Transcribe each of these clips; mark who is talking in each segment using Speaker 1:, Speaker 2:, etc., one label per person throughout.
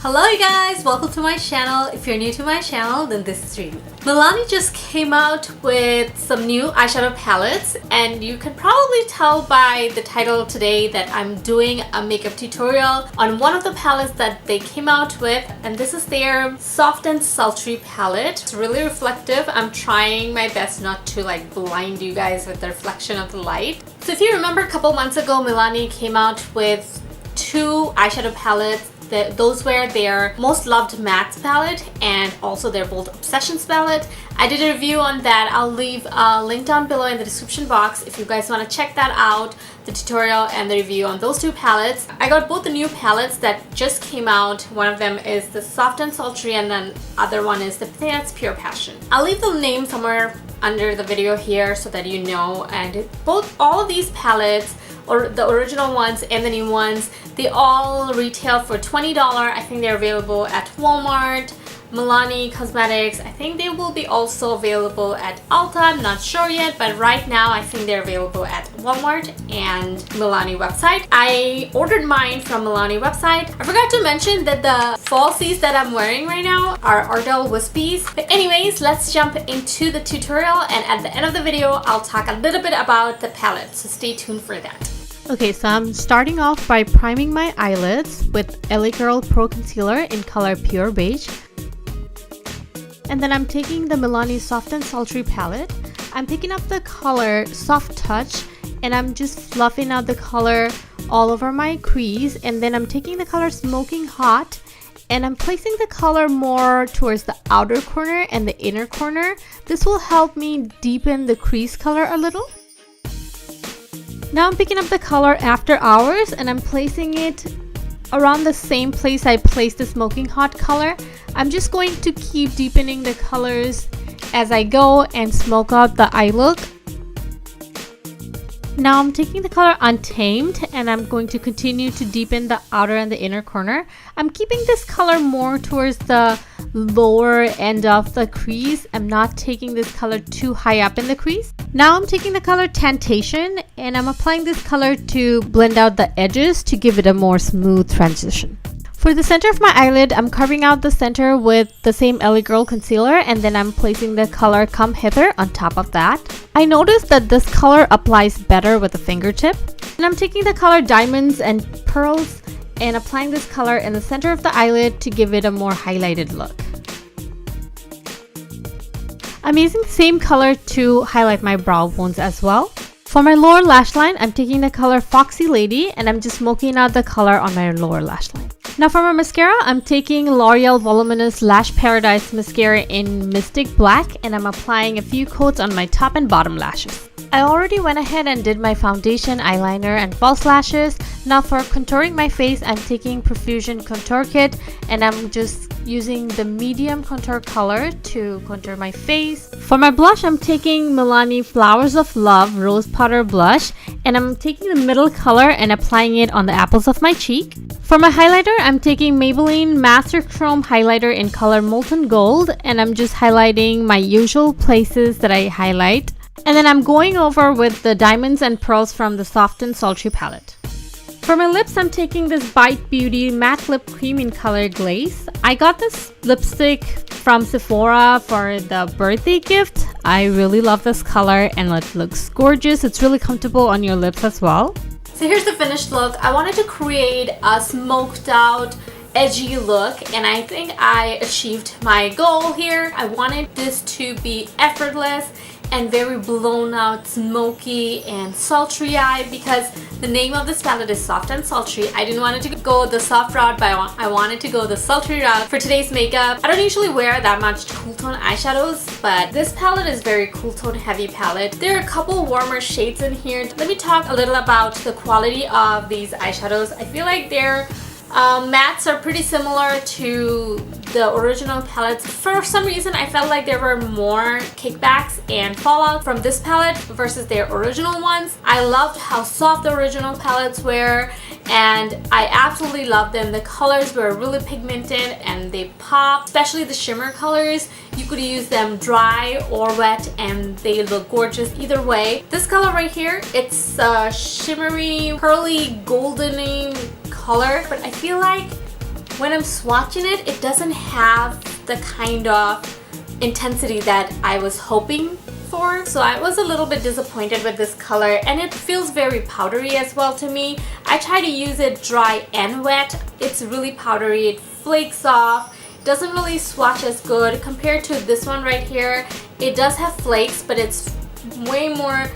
Speaker 1: Hello you guys, welcome to my channel. If you're new to my channel, then this is Rimi. Milani just came out with some new eyeshadow palettes, and you can probably tell by the title today that I'm doing a makeup tutorial on one of the palettes that they came out with, and this is their Soft and Sultry palette. It's really reflective. I'm trying my best not to blind you guys with the reflection of the light. So if you remember, a couple months ago Milani came out with two eyeshadow palettes. Those were their most loved matte palette and also their bold obsessions palette. I did a review on that. I'll leave a link down below in the description box if you guys want to check that out, the tutorial and the review on those two palettes. I got both the new palettes that just came out. One of them is the Soft and Sultry, and then other one is the Pure Passion. I'll leave the name somewhere under the video here so that you know. And all of these palettes, or the original ones and the new ones, they all retail for $20. I think they're available at Walmart, Milani Cosmetics. I think they will be also available at Ulta. I'm not sure yet, but right now I think they're available at Walmart and Milani website. I ordered mine from Milani website. I forgot to mention that the falsies that I'm wearing right now are Ardell Wispies. But anyways, let's jump into the tutorial, and at the end of the video I'll talk a little bit about the palette, so stay tuned for that.
Speaker 2: Okay, so I'm starting off by priming my eyelids with LA Girl Pro Concealer in color Pure Beige. And then I'm taking the Milani Soft and Sultry palette. I'm picking up the color Soft Touch, and I'm just fluffing out the color all over my crease. And then I'm taking the color Smoking Hot, and I'm placing the color more towards the outer corner and the inner corner. This will help me deepen the crease color a little. Now I'm picking up the color After Hours, and I'm placing it around the same place I placed the Smoking Hot color. I'm just going to keep deepening the colors as I go and smoke out the eye look. Now I'm taking the color Untamed, and I'm going to continue to deepen the outer and the inner corner. I'm keeping this color more towards the lower end of the crease. I'm not taking this color too high up in the crease. Now I'm taking the color Temptation, and I'm applying this color to blend out the edges to give it a more smooth transition. For the center of my eyelid, I'm carving out the center with the same LA Girl concealer, and then I'm placing the color Come Hither on top of that. I noticed that this color applies better with the fingertip. And I'm taking the color Diamonds and Pearls and applying this color in the center of the eyelid to give it a more highlighted look. I'm using the same color to highlight my brow bones as well. For my lower lash line, I'm taking the color Foxy Lady, and I'm just smoking out the color on my lower lash line. Now for my mascara, I'm taking L'Oreal Voluminous Lash Paradise Mascara in Mystic Black, and I'm applying a few coats on my top and bottom lashes. I already went ahead and did my foundation, eyeliner, and false lashes. Now for contouring my face, I'm taking Profusion Contour Kit, and I'm just using the medium contour color to contour my face. For my blush, I'm taking Milani Flowers of Love Rose Powder Blush, and I'm taking the middle color and applying it on the apples of my cheek. For my highlighter, I'm taking Maybelline Master Chrome Highlighter in color Molten Gold, and I'm just highlighting my usual places that I highlight. And then I'm going over with the Diamonds and Pearls from the Soft and Sultry palette. For my lips, I'm taking this Bite Beauty Matte Lip Cream in color Glaze. I got this lipstick from Sephora for the birthday gift. I really love this color, and it looks gorgeous. It's really comfortable on your lips as well.
Speaker 1: So here's the finished look. I wanted to create a smoked out, edgy look, and I think I achieved my goal here. I wanted this to be effortless and very blown out, smoky and sultry eyed, because the name of this palette is Soft and Sultry. I didn't want it to go the soft route, but I wanted to go the sultry route for today's makeup. I don't usually wear that much cool tone eyeshadows, but this palette is very cool tone heavy palette. There are a couple warmer shades in here. Let me talk a little about the quality of these eyeshadows. I feel like their mattes are pretty similar to the original palettes. For some reason, I felt like there were more kickbacks and fallout from this palette versus their original ones. I loved how soft the original palettes were, and I absolutely loved them. The colors were really pigmented and they pop, especially the shimmer colors. You could use them dry or wet and they look gorgeous either way. This color right here, it's a shimmery, pearly, goldeny color, but I feel like when I'm swatching it, it doesn't have the kind of intensity that I was hoping for. So I was a little bit disappointed with this color, and it feels very powdery as well to me. I try to use it dry and wet. It's really powdery, it flakes off, doesn't really swatch as good compared to this one right here. It does have flakes, but it's way more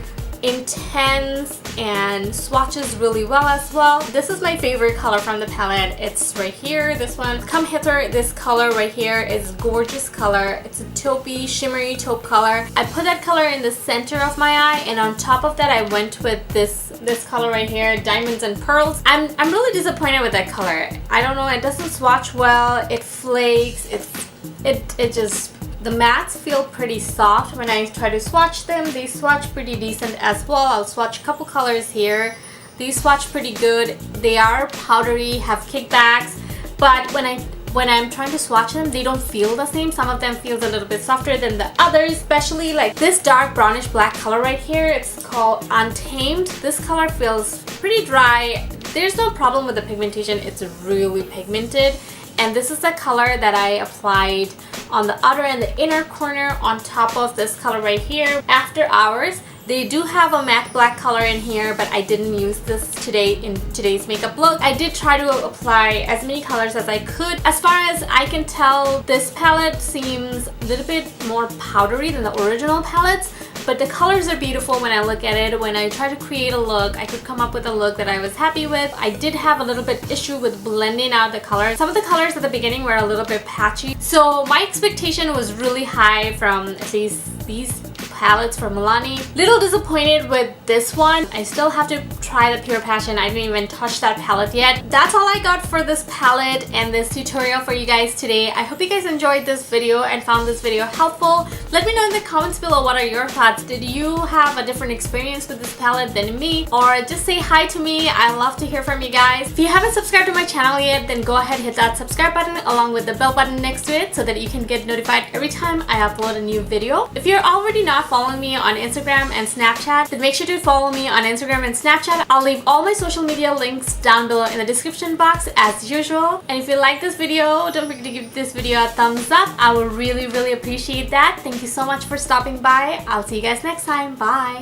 Speaker 1: intense and swatches really well as well. This is my favorite color from the palette. It's right here, this one. Come hither, this color right here is gorgeous color. It's a taupey, shimmery taupe color. I put that color in the center of my eye, and on top of that I went with this color right here, Diamonds and Pearls. I'm really disappointed with that color. I don't know, it doesn't swatch well, it flakes, it just, the mattes feel pretty soft when I try to swatch them. They swatch pretty decent as well. I'll swatch a couple colors here. These swatch pretty good. They are powdery, have kickbacks, but when I'm trying to swatch them, they don't feel the same. Some of them feels a little bit softer than the others, especially like this dark brownish black color right here. It's called Untamed. This color feels pretty dry. There's no problem with the pigmentation. It's really pigmented. And this is the color that I applied on the outer and the inner corner on top of this color right here, After Hours. They do have a matte black color in here, but I didn't use this today in today's makeup look. I did try to apply as many colors as I could. As far as I can tell, this palette seems a little bit more powdery than the original palettes, but the colors are beautiful when I look at it. When I try to create a look, I could come up with a look that I was happy with. I did have a little bit issue with blending out the colors. Some of the colors at the beginning were a little bit patchy. So my expectation was really high from these palettes from Milani. Little disappointed with this one. I still have to try the Pure Passion. I didn't even touch that palette yet. That's all I got for this palette and this tutorial for you guys today. I hope you guys enjoyed this video and found this video helpful. Let me know in the comments below what are your thoughts. Did you have a different experience with this palette than me? Or just say hi to me. I love to hear from you guys. If you haven't subscribed to my channel yet, then go ahead and hit that subscribe button along with the bell button next to it so that you can get notified every time I upload a new video. If you're already not following me on Instagram and Snapchat, then make sure to follow me on Instagram and Snapchat. I'll leave all my social media links down below in the description box as usual. And if you like this video, don't forget to give this video a thumbs up. I would really appreciate that. Thank you so much for stopping by. I'll see you guys next time. Bye!